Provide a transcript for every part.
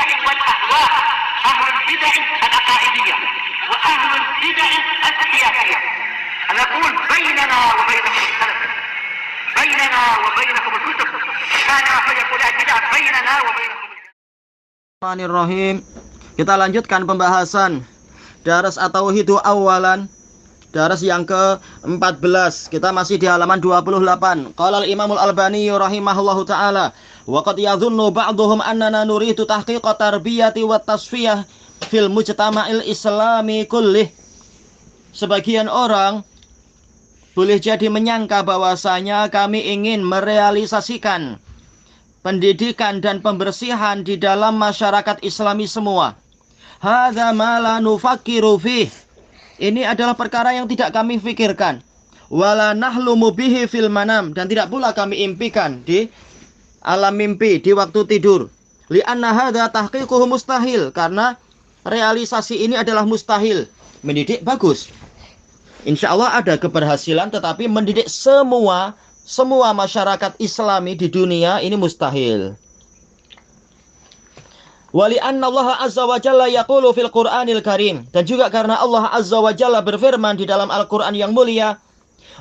البدع والأهواء، أهل البدع العقائدية وأهل البدع السياسية. نقول بيننا وبينكم السلف، بيننا وبينكم الكتب، كان فيقول البدع بيننا وبينكم. Bismillahirrahmanirrahim. Kita lanjutkan pembahasan Daras at-Tauhid awalan, daras yang ke-14. Kita masih di halaman 28. Qala al-Imamul Albani rahimahullahu taala, wa qad yadhunnu ba'dhum annana nuridu tahqiqa tarbiyati wat tasfiyah fil mujtama'il islami kullih. Sebagian orang boleh jadi menyangka bahwasanya kami ingin merealisasikan pendidikan dan pembersihan di dalam masyarakat Islami semua. Hadza ma la nufakkiru fih. Ini adalah perkara yang tidak kami fikirkan. Wala nahlumu bihi fil manam, dan tidak pula kami impikan di alam mimpi, di waktu tidur. Li'anna hadza tahqiquhu mustahil, karena realisasi ini adalah mustahil. Mendidik bagus, insya Allah ada keberhasilan, tetapi mendidik semua masyarakat Islami di dunia ini mustahil. Wali anna Allah azza wa jalla yaqulu fil Qur'anil Karim, dan juga karena Allah azza wa jalla berfirman di dalam Al-Qur'an yang mulia,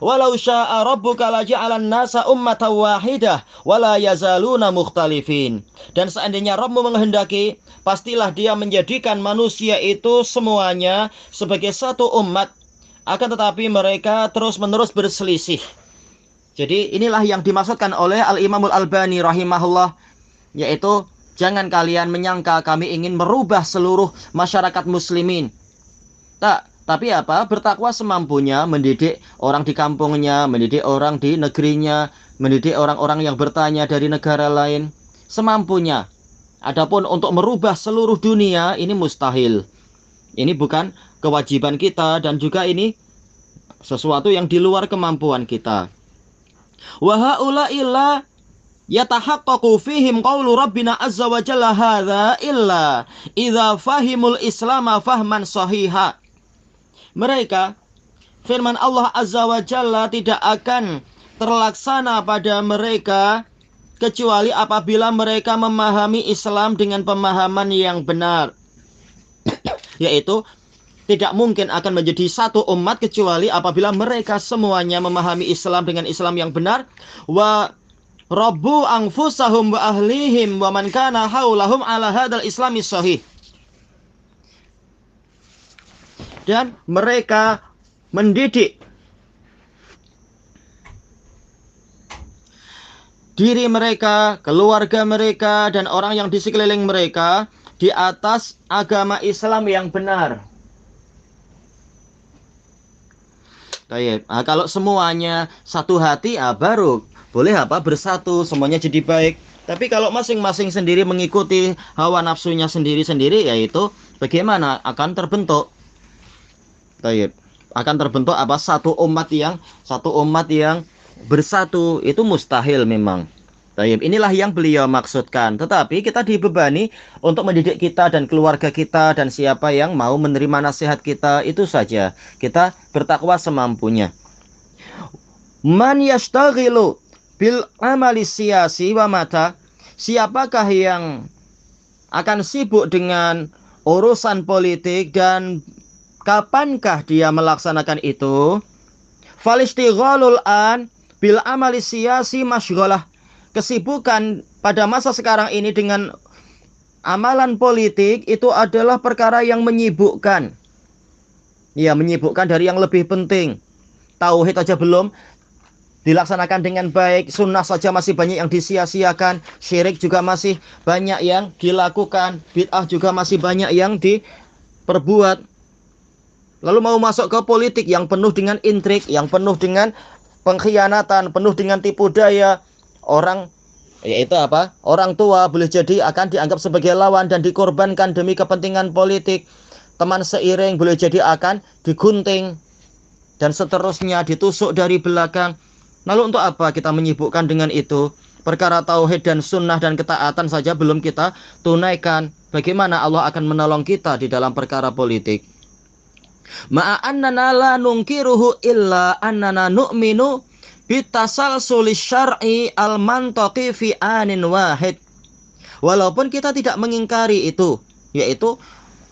walau syaa rabbuka laja'alan nasa ummatan wahidah wala yazaluna mukhtalifin. Dan seandainya Rabbmu menghendaki, pastilah Dia menjadikan manusia itu semuanya sebagai satu umat, akan tetapi mereka terus-menerus berselisih. Jadi inilah yang dimaksudkan oleh Al-Imamul Albani rahimahullah, yaitu jangan kalian menyangka kami ingin merubah seluruh masyarakat muslimin. Tapi apa? Bertakwa semampunya, mendidik orang di kampungnya, mendidik orang di negerinya, mendidik orang-orang yang bertanya dari negara lain, semampunya. Adapun untuk merubah seluruh dunia, ini mustahil. Ini bukan kewajiban kita, dan juga ini sesuatu yang di luar kemampuan kita. Wa haula'i la yatahaqqaqu fihim qaulu rabbina azza wa jalla hadza illa idza fahimul islama fahman sahiha. Mereka, firman Allah azza wa jalla tidak akan terlaksana pada mereka kecuali apabila mereka memahami Islam dengan pemahaman yang benar. Yaitu tidak mungkin akan menjadi satu umat kecuali apabila mereka semuanya memahami Islam dengan Islam yang benar. Wa rabbu anfusahum wa ahlihim wa man kana haulahum ala hadzal islami sahih. Dan mereka mendidik diri mereka, keluarga mereka, dan orang yang di sekeliling mereka di atas agama Islam yang benar. Nah, kalau semuanya satu hati, baru boleh bersatu, semuanya jadi baik. Tapi kalau masing-masing sendiri mengikuti hawa nafsunya sendiri-sendiri, yaitu bagaimana akan terbentuk? Akan terbentuk satu umat yang bersatu, itu mustahil memang. Inilah yang beliau maksudkan. Tetapi kita dibebani untuk mendidik kita dan keluarga kita dan siapa yang mau menerima nasihat kita, itu saja. Kita bertakwa semampunya. Man yashtaghilu bil amali siyasi wa mata. Siapakah yang akan sibuk dengan urusan politik dan kapankah dia melaksanakan itu? Falistighalul an bil amali siyasi masyghalah. Kesibukan pada masa sekarang ini dengan amalan politik itu adalah perkara yang menyibukkan. Ya, menyibukkan dari yang lebih penting. Tauhid aja belum dilaksanakan dengan baik, sunnah saja masih banyak yang disia-siakan, syirik juga masih banyak yang dilakukan, bid'ah juga masih banyak yang diperbuat. Lalu mau masuk ke politik yang penuh dengan intrik, yang penuh dengan pengkhianatan, penuh dengan tipu daya. Orang, yaitu orang tua boleh jadi akan dianggap sebagai lawan dan dikorbankan demi kepentingan politik. Teman seiring boleh jadi akan digunting dan seterusnya, ditusuk dari belakang. Lalu untuk apa kita menyibukkan dengan itu? Perkara tauhid dan sunnah dan ketaatan saja belum kita tunaikan. Bagaimana Allah akan menolong kita di dalam perkara politik? Ma'annana la nungkiruhu illa annana nu'minu bitasalsulis syar'i al-mantaqi fi anin wahid Walaupun kita tidak mengingkari itu, yaitu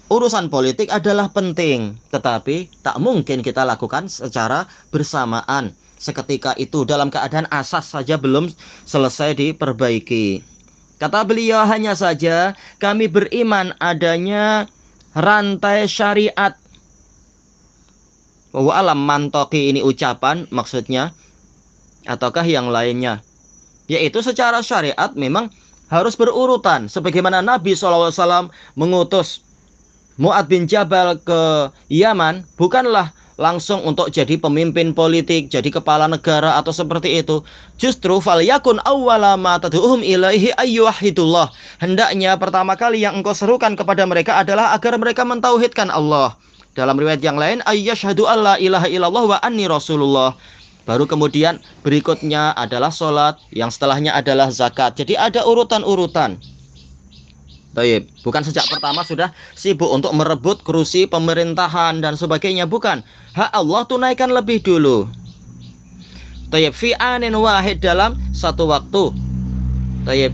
urusan politik adalah penting, tetapi tak mungkin kita lakukan secara bersamaan. Seketika itu dalam keadaan asas saja belum selesai diperbaiki. Kata beliau, hanya saja kami beriman adanya rantai syariat. Wa alam mantoki ini ucapan maksudnya, ataukah yang lainnya? Yaitu secara syariat memang harus berurutan. Sebagaimana Nabi SAW mengutus Mu'ad bin Jabal ke Yaman, bukanlah langsung untuk jadi pemimpin politik, jadi kepala negara atau seperti itu. Justru falyakun awwala ma tad'uhum ilaihi ayyuhidullah. Hendaknya pertama kali yang engkau serukan kepada mereka adalah agar mereka mentauhidkan Allah. Dalam riwayat yang lain, ayyashhadu alla ilaha illallah wa anni rasulullah. Baru kemudian berikutnya adalah sholat, yang setelahnya adalah zakat. Jadi ada urutan-urutan. Baik, bukan sejak pertama sudah sibuk untuk merebut kursi pemerintahan dan sebagainya, bukan. Hak Allah tunaikan lebih dulu. Baik, fi anin wahid, dalam satu waktu. Baik.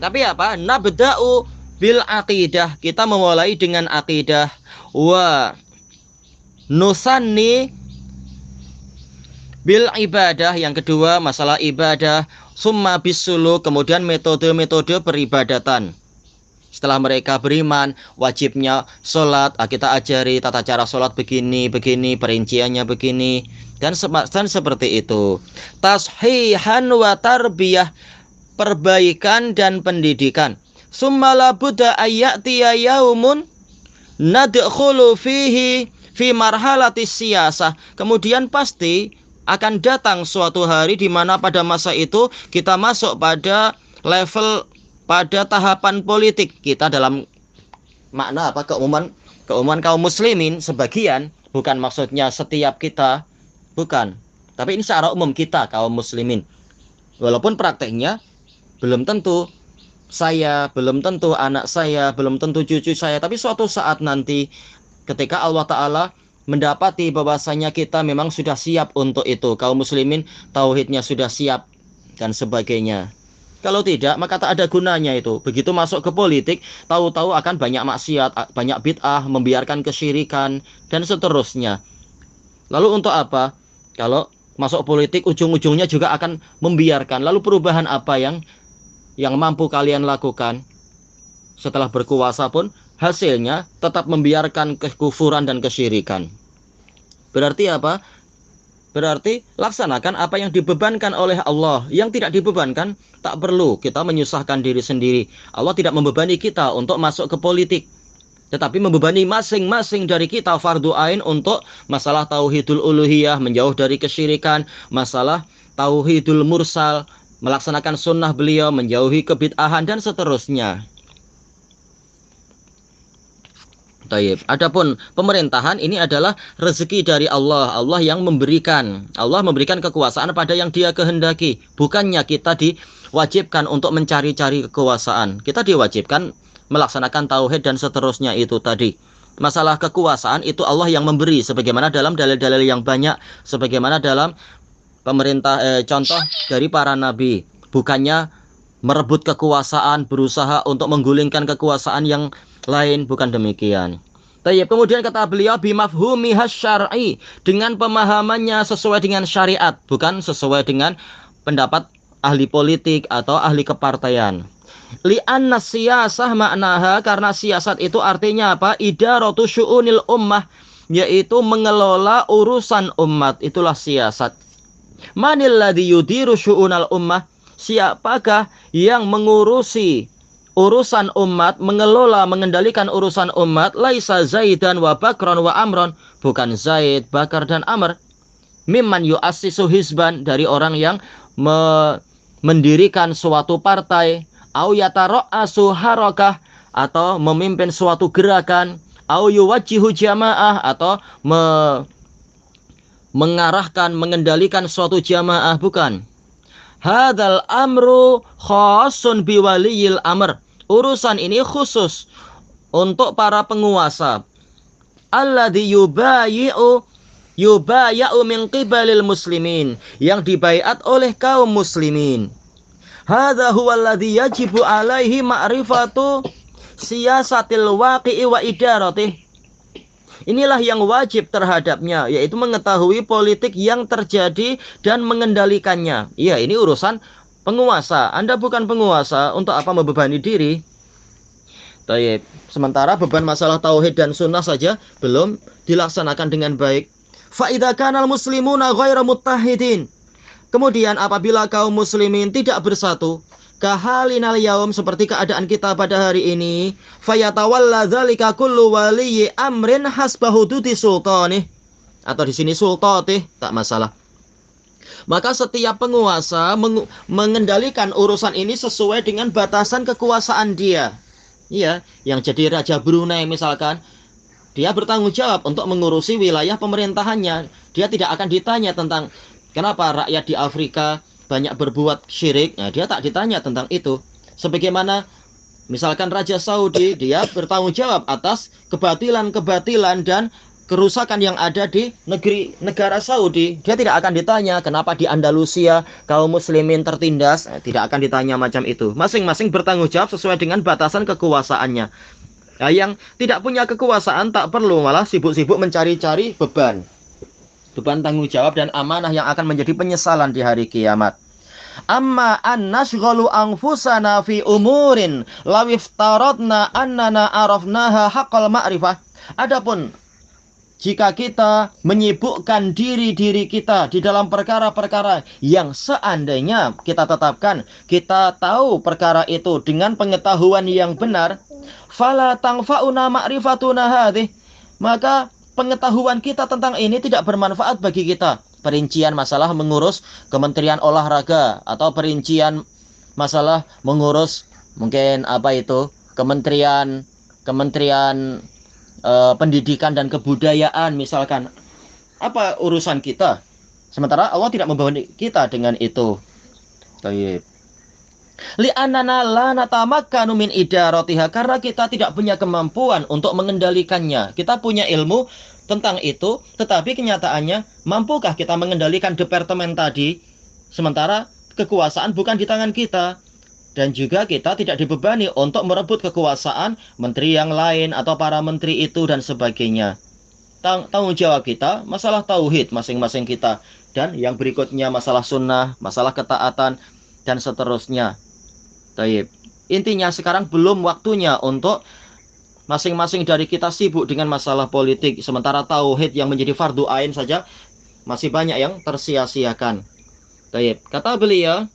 Tapi apa? Nabda'u bil aqidah. Kita memulai dengan aqidah. Wa nusanni bil ibadah. Yang kedua masalah ibadah. Summa bisulu, kemudian metode-metode peribadatan. Setelah mereka beriman, wajibnya sholat, kita ajari tata cara sholat begini, perinciannya begini, dan seperti itu. Tashihan wa tarbiyah, perbaikan dan pendidikan. Summa la budda ayyatiya yaumun nadkhulu fihi fi marhalati siyasah. Kemudian pasti akan datang suatu hari di mana pada masa itu kita masuk pada level, pada tahapan politik. Kita dalam makna apa? Keumuman kaum muslimin sebagian, bukan maksudnya setiap kita, bukan. Tapi ini secara umum kita kaum muslimin. Walaupun prakteknya belum tentu saya, belum tentu anak saya, belum tentu cucu saya, tapi suatu saat nanti ketika Allah Ta'ala mendapati bahwasanya kita memang sudah siap untuk itu, kaum muslimin tauhidnya sudah siap dan sebagainya. Kalau tidak, maka tak ada gunanya itu. Begitu masuk ke politik, tahu-tahu akan banyak maksiat, banyak bid'ah, membiarkan kesyirikan dan seterusnya. Lalu untuk apa? Kalau masuk politik ujung-ujungnya juga akan membiarkan. Lalu perubahan apa yang mampu kalian lakukan? Setelah berkuasa pun hasilnya tetap membiarkan kekufuran dan kesyirikan. Berarti apa? Berarti laksanakan apa yang dibebankan oleh Allah. Yang tidak dibebankan, tak perlu kita menyusahkan diri sendiri. Allah tidak membebani kita untuk masuk ke politik, tetapi membebani masing-masing dari kita fardu ain untuk masalah tauhidul uluhiyah, menjauh dari kesyirikan, masalah tauhidul mursal, melaksanakan sunnah beliau, menjauhi kebid'ahan dan seterusnya. Taib. Adapun pemerintahan ini adalah rezeki dari Allah. Allah yang memberikan. Allah memberikan kekuasaan pada yang Dia kehendaki. Bukannya kita diwajibkan untuk mencari-cari kekuasaan. Kita diwajibkan melaksanakan tauhid dan seterusnya itu tadi. Masalah kekuasaan itu Allah yang memberi, sebagaimana dalam dalil-dalil yang banyak, sebagaimana dalam contoh dari para nabi. Bukannya merebut kekuasaan, berusaha untuk menggulingkan kekuasaan yang lain, bukan demikian. Tayyib, kemudian kata beliau bimafhumihas syar'i, dengan pemahamannya sesuai dengan syariat, bukan sesuai dengan pendapat ahli politik atau ahli kepartaian. Li'anna siyasah maknaha, karena siasat itu artinya apa? Idaratu syu'unil ummah, yaitu mengelola urusan umat, itulah siasat. Manil ladzi yudiru syu'unal ummah, siapakah yang mengurusi urusan umat, mengelola, mengendalikan urusan umat? Laisa Zaidan wa Bakron wa Amron, bukan Zaid, Bakar dan Amr. Mimman yu'assisu hizban, dari orang yang mendirikan suatu partai, au yatara'asu harakah, atau memimpin suatu gerakan, au yuwajjihu jamaah, atau mengarahkan, mengendalikan suatu jamaah, bukan. Hadzal amru khasun biwaliyil amr, urusan ini khusus untuk para penguasa. Alladzi yubayyi'u min qibalil muslimin, yang dibaiat oleh kaum muslimin. Hadza huwa alladhi yajibu alaihi ma'rifatu siyasatil waqi'i wa idaratih. Inilah yang wajib terhadapnya, yaitu mengetahui politik yang terjadi dan mengendalikannya. Iya, ini urusan penguasa. Anda bukan penguasa, untuk apa membebani diri? Taib. Sementara beban masalah tauhid dan sunnah saja belum dilaksanakan dengan baik. Fa idza kana al-muslimuna ghairu muttahidin. Kemudian apabila kaum muslimin tidak bersatu, kahalinal yaum, seperti keadaan kita pada hari ini, fayatawalla dzalika kullu waliyyi amrin hasba hududi sultanih, atau di sini sultatih, tak masalah. Maka setiap penguasa mengendalikan urusan ini sesuai dengan batasan kekuasaan dia. Iya, yang jadi Raja Brunei misalkan, dia bertanggung jawab untuk mengurusi wilayah pemerintahannya. Dia tidak akan ditanya tentang kenapa rakyat di Afrika banyak berbuat syirik. Nah, dia tak ditanya tentang itu. Sebagaimana misalkan Raja Saudi, dia bertanggung jawab atas kebatilan-kebatilan dan kerusakan yang ada di negara Saudi. Dia tidak akan ditanya kenapa di Andalusia kaum muslimin tertindas. Nah, tidak akan ditanya macam itu. Masing-masing bertanggung jawab sesuai dengan batasan kekuasaannya. Nah, yang tidak punya kekuasaan tak perlu malah sibuk-sibuk mencari-cari beban tanggung jawab dan amanah yang akan menjadi penyesalan di hari kiamat. Amma annashghalu anfusana fi umurin law iftaradna annana arafnaha haqqal ma'rifah. Adapun jika kita menyibukkan diri-diri kita di dalam perkara-perkara yang seandainya kita tetapkan, kita tahu perkara itu dengan pengetahuan yang benar, fala tangfa'una ma'rifatuna hadhih, maka pengetahuan kita tentang ini tidak bermanfaat bagi kita. Perincian masalah mengurus Kementerian Olahraga, atau perincian masalah mengurus mungkin apa itu Kementerian Pendidikan dan Kebudayaan misalkan. Apa urusan kita? Sementara Allah tidak membebani kita dengan itu. Baik. Li'annana la natamakkanu min idaratiha, karena kita tidak punya kemampuan untuk mengendalikannya. Kita punya ilmu tentang itu, tetapi kenyataannya mampukah kita mengendalikan departemen tadi? Sementara kekuasaan bukan di tangan kita. Dan juga kita tidak dibebani untuk merebut kekuasaan menteri yang lain atau para menteri itu dan sebagainya. Tanggung jawab kita masalah tauhid masing-masing kita. Dan yang berikutnya masalah sunnah, masalah ketaatan, dan seterusnya. Taib. Intinya sekarang belum waktunya untuk masing-masing dari kita sibuk dengan masalah politik. Sementara tauhid yang menjadi fardu ain saja masih banyak yang tersia-siakan. Taib. Kata beliau,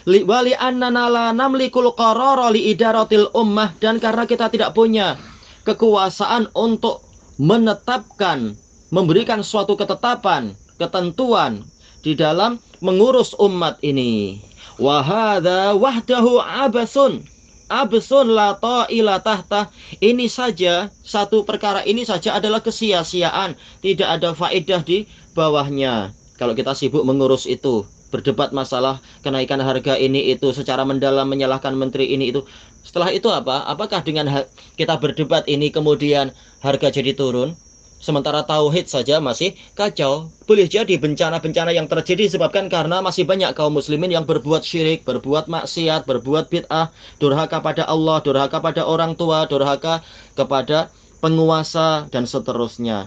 wali annana la namlikul qarara li idaratil ummah, dan karena kita tidak punya kekuasaan untuk menetapkan, memberikan suatu ketetapan, ketentuan di dalam mengurus umat ini. Wa hadza wahdahu absun la ta'ila tahta. Ini saja, satu perkara ini saja adalah kesia-siaan, tidak ada faedah di bawahnya. Kalau kita sibuk mengurus itu, berdebat masalah kenaikan harga ini itu secara mendalam, menyalahkan menteri ini itu. Setelah itu apa? Apakah dengan kita berdebat ini kemudian harga jadi turun? Sementara tauhid saja masih kacau. Boleh jadi bencana-bencana yang terjadi disebabkan karena masih banyak kaum muslimin yang berbuat syirik, berbuat maksiat, berbuat bid'ah, durhaka pada Allah, durhaka pada orang tua, durhaka kepada penguasa, dan seterusnya.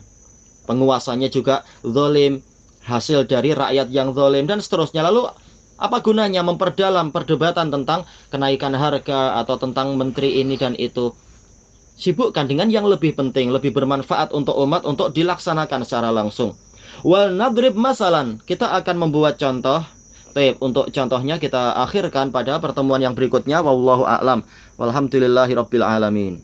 Penguasanya juga zalim, hasil dari rakyat yang zalim, dan seterusnya. Lalu apa gunanya memperdalam perdebatan tentang kenaikan harga atau tentang menteri ini dan itu? Sibukkan dengan yang lebih penting, lebih bermanfaat untuk umat, untuk dilaksanakan secara langsung. Wal nadrib masalan, kita akan membuat contoh. Baik, untuk contohnya kita akhirkan pada pertemuan yang berikutnya. Wallahu a'lam. Walhamdulillahirabbil alamin.